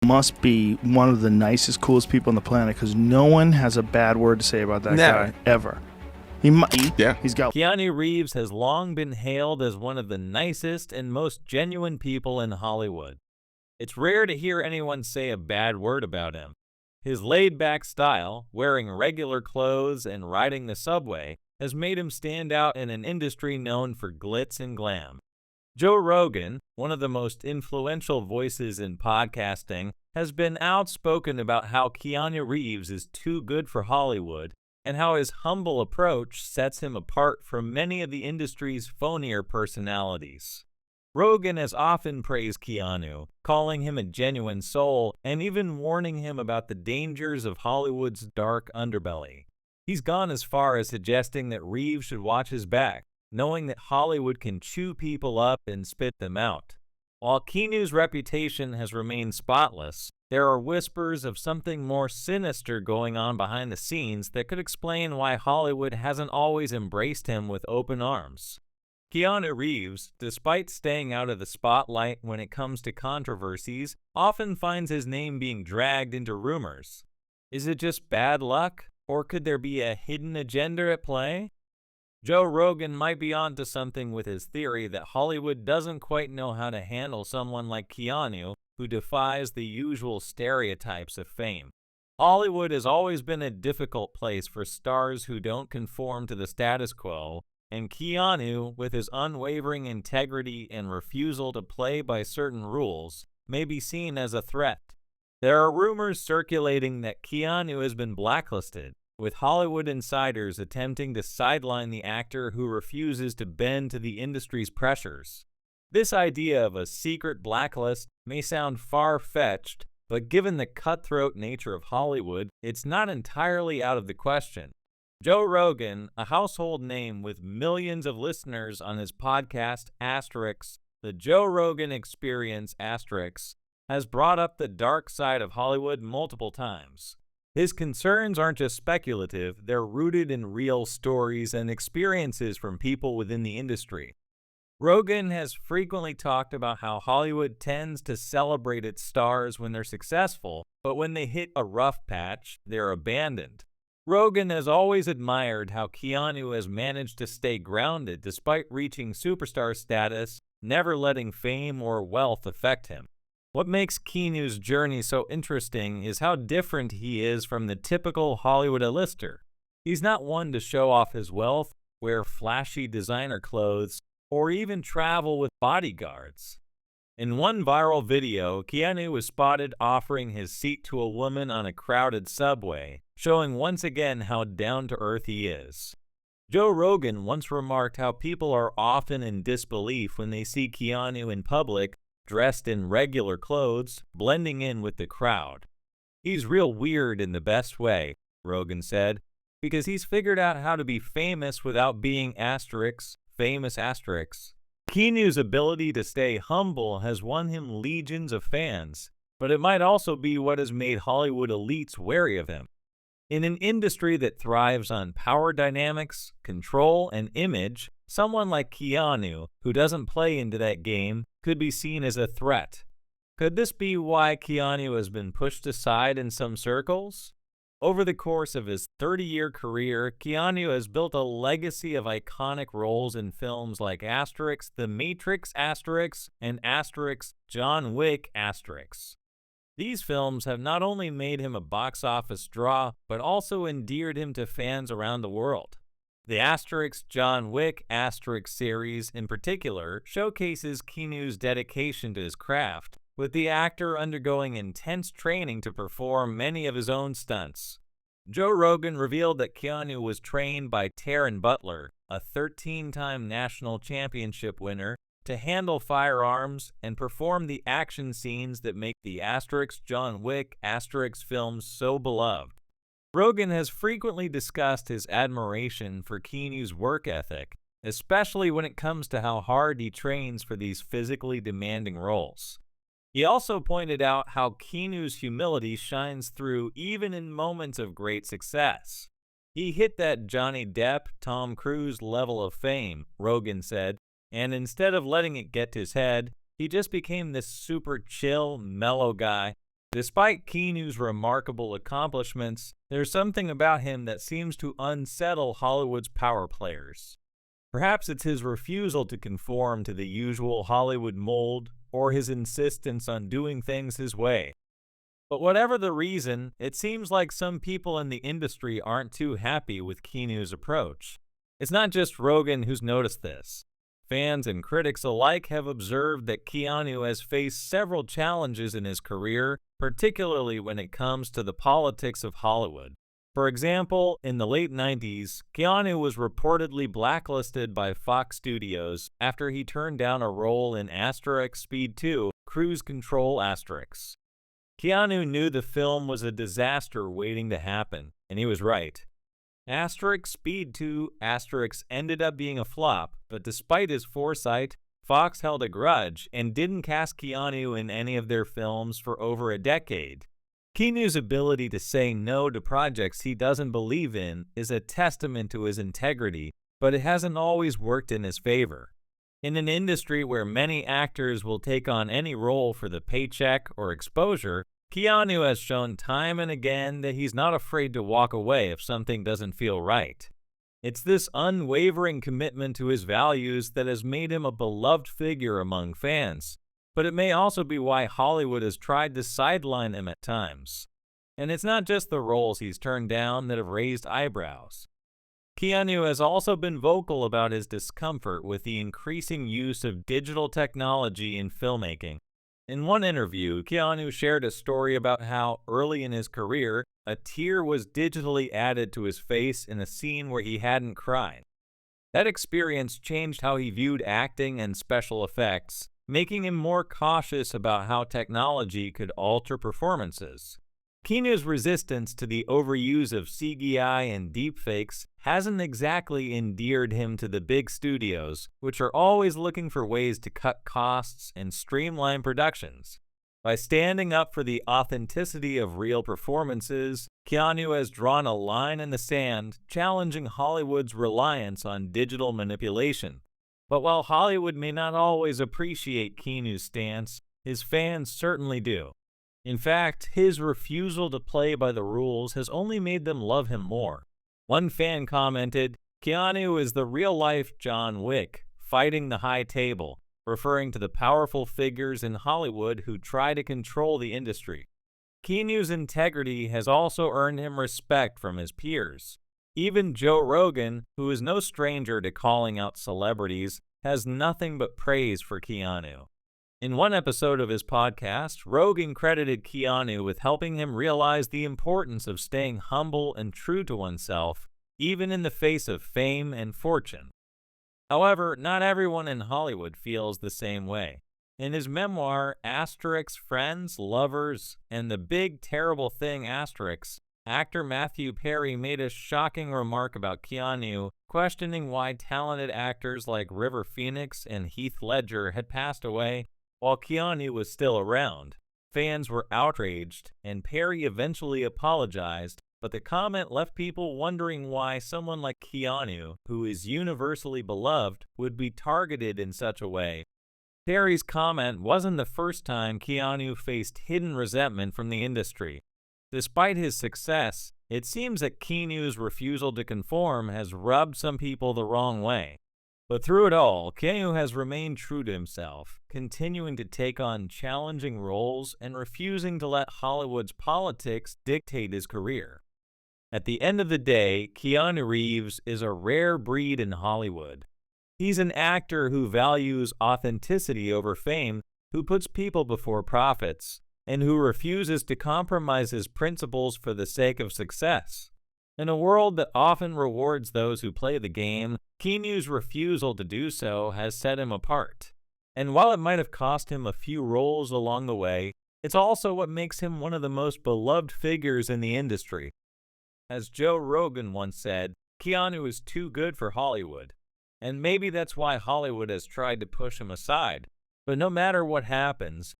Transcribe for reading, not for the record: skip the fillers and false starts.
must be one of the nicest, coolest people on the planet because no one has a bad word to say about that guy ever. He's got. Keanu Reeves has long been hailed as one of the nicest and most genuine people in Hollywood. It's rare to hear anyone say a bad word about him. His laid-back style, wearing regular clothes and riding the subway, has made him stand out in an industry known for glitz and glam. Joe Rogan, one of the most influential voices in podcasting, has been outspoken about how Keanu Reeves is too good for Hollywood and how his humble approach sets him apart from many of the industry's phonier personalities. Rogan has often praised Keanu, calling him a genuine soul and even warning him about the dangers of Hollywood's dark underbelly. He's gone as far as suggesting that Reeves should watch his back, knowing that Hollywood can chew people up and spit them out. While Keanu's reputation has remained spotless, there are whispers of something more sinister going on behind the scenes that could explain why Hollywood hasn't always embraced him with open arms. Keanu Reeves, despite staying out of the spotlight when it comes to controversies, often finds his name being dragged into rumors. Is it just bad luck, or could there be a hidden agenda at play? Joe Rogan might be onto something with his theory that Hollywood doesn't quite know how to handle someone like Keanu, who defies the usual stereotypes of fame. Hollywood has always been a difficult place for stars who don't conform to the status quo, and Keanu, with his unwavering integrity and refusal to play by certain rules, may be seen as a threat. There are rumors circulating that Keanu has been blacklisted, with Hollywood insiders attempting to sideline the actor who refuses to bend to the industry's pressures. This idea of a secret blacklist may sound far-fetched, but given the cutthroat nature of Hollywood, it's not entirely out of the question. Joe Rogan, a household name with millions of listeners on his podcast The Joe Rogan Experience has brought up the dark side of Hollywood multiple times. His concerns aren't just speculative, they're rooted in real stories and experiences from people within the industry. Rogan has frequently talked about how Hollywood tends to celebrate its stars when they're successful, but when they hit a rough patch, they're abandoned. Rogan has always admired how Keanu has managed to stay grounded despite reaching superstar status, never letting fame or wealth affect him. What makes Keanu's journey so interesting is how different he is from the typical Hollywood A-lister. He's not one to show off his wealth, wear flashy designer clothes, or even travel with bodyguards. In one viral video, Keanu was spotted offering his seat to a woman on a crowded subway, showing once again how down-to-earth he is. Joe Rogan once remarked how people are often in disbelief when they see Keanu in public, dressed in regular clothes, blending in with the crowd. He's real weird in the best way, Rogan said, because he's figured out how to be famous without being famous. Keanu's ability to stay humble has won him legions of fans, but it might also be what has made Hollywood elites wary of him. In an industry that thrives on power dynamics, control, and image, someone like Keanu, who doesn't play into that game, could be seen as a threat. Could this be why Keanu has been pushed aside in some circles? Over the course of his 30-year career, Keanu has built a legacy of iconic roles in films like The Matrix and John Wick . These films have not only made him a box office draw, but also endeared him to fans around the world. The John Wick series in particular showcases Keanu's dedication to his craft, with the actor undergoing intense training to perform many of his own stunts. Joe Rogan revealed that Keanu was trained by Taron Butler, a 13-time national championship winner, to handle firearms and perform the action scenes that make the John Wick films so beloved. Rogan has frequently discussed his admiration for Keanu's work ethic, especially when it comes to how hard he trains for these physically demanding roles. He also pointed out how Keanu's humility shines through even in moments of great success. He hit that Johnny Depp, Tom Cruise level of fame, Rogan said, and instead of letting it get to his head, he just became this super chill, mellow guy. Despite Keanu's remarkable accomplishments, there's something about him that seems to unsettle Hollywood's power players. Perhaps it's his refusal to conform to the usual Hollywood mold or his insistence on doing things his way. But whatever the reason, it seems like some people in the industry aren't too happy with Keanu's approach. It's not just Rogan who's noticed this. Fans and critics alike have observed that Keanu has faced several challenges in his career, particularly when it comes to the politics of Hollywood. For example, in the late 90s, Keanu was reportedly blacklisted by Fox Studios after he turned down a role in Speed 2, Cruise Control *. Keanu knew the film was a disaster waiting to happen, and he was right. Speed 2 ended up being a flop, but despite his foresight, Fox held a grudge and didn't cast Keanu in any of their films for over a decade. Keanu's ability to say no to projects he doesn't believe in is a testament to his integrity, but it hasn't always worked in his favor. In an industry where many actors will take on any role for the paycheck or exposure, Keanu has shown time and again that he's not afraid to walk away if something doesn't feel right. It's this unwavering commitment to his values that has made him a beloved figure among fans. But it may also be why Hollywood has tried to sideline him at times. And it's not just the roles he's turned down that have raised eyebrows. Keanu has also been vocal about his discomfort with the increasing use of digital technology in filmmaking. In one interview, Keanu shared a story about how, early in his career, a tear was digitally added to his face in a scene where he hadn't cried. That experience changed how he viewed acting and special effects, making him more cautious about how technology could alter performances. Keanu's resistance to the overuse of CGI and deepfakes hasn't exactly endeared him to the big studios, which are always looking for ways to cut costs and streamline productions. By standing up for the authenticity of real performances, Keanu has drawn a line in the sand, challenging Hollywood's reliance on digital manipulation. But while Hollywood may not always appreciate Keanu's stance, his fans certainly do. In fact, his refusal to play by the rules has only made them love him more. One fan commented, "Keanu is the real-life John Wick, fighting the high table," referring to the powerful figures in Hollywood who try to control the industry. Keanu's integrity has also earned him respect from his peers. Even Joe Rogan, who is no stranger to calling out celebrities, has nothing but praise for Keanu. In one episode of his podcast, Rogan credited Keanu with helping him realize the importance of staying humble and true to oneself, even in the face of fame and fortune. However, not everyone in Hollywood feels the same way. In his memoir, Friends, Lovers, and the Big Terrible Thing actor Matthew Perry made a shocking remark about Keanu, questioning why talented actors like River Phoenix and Heath Ledger had passed away while Keanu was still around. Fans were outraged, and Perry eventually apologized, but the comment left people wondering why someone like Keanu, who is universally beloved, would be targeted in such a way. Perry's comment wasn't the first time Keanu faced hidden resentment from the industry. Despite his success, it seems that Keanu's refusal to conform has rubbed some people the wrong way. But through it all, Keanu has remained true to himself, continuing to take on challenging roles and refusing to let Hollywood's politics dictate his career. At the end of the day, Keanu Reeves is a rare breed in Hollywood. He's an actor who values authenticity over fame, who puts people before profits, and who refuses to compromise his principles for the sake of success. In a world that often rewards those who play the game, Keanu's refusal to do so has set him apart. And while it might have cost him a few roles along the way, it's also what makes him one of the most beloved figures in the industry. As Joe Rogan once said, Keanu is too good for Hollywood. And maybe that's why Hollywood has tried to push him aside. But no matter what happens,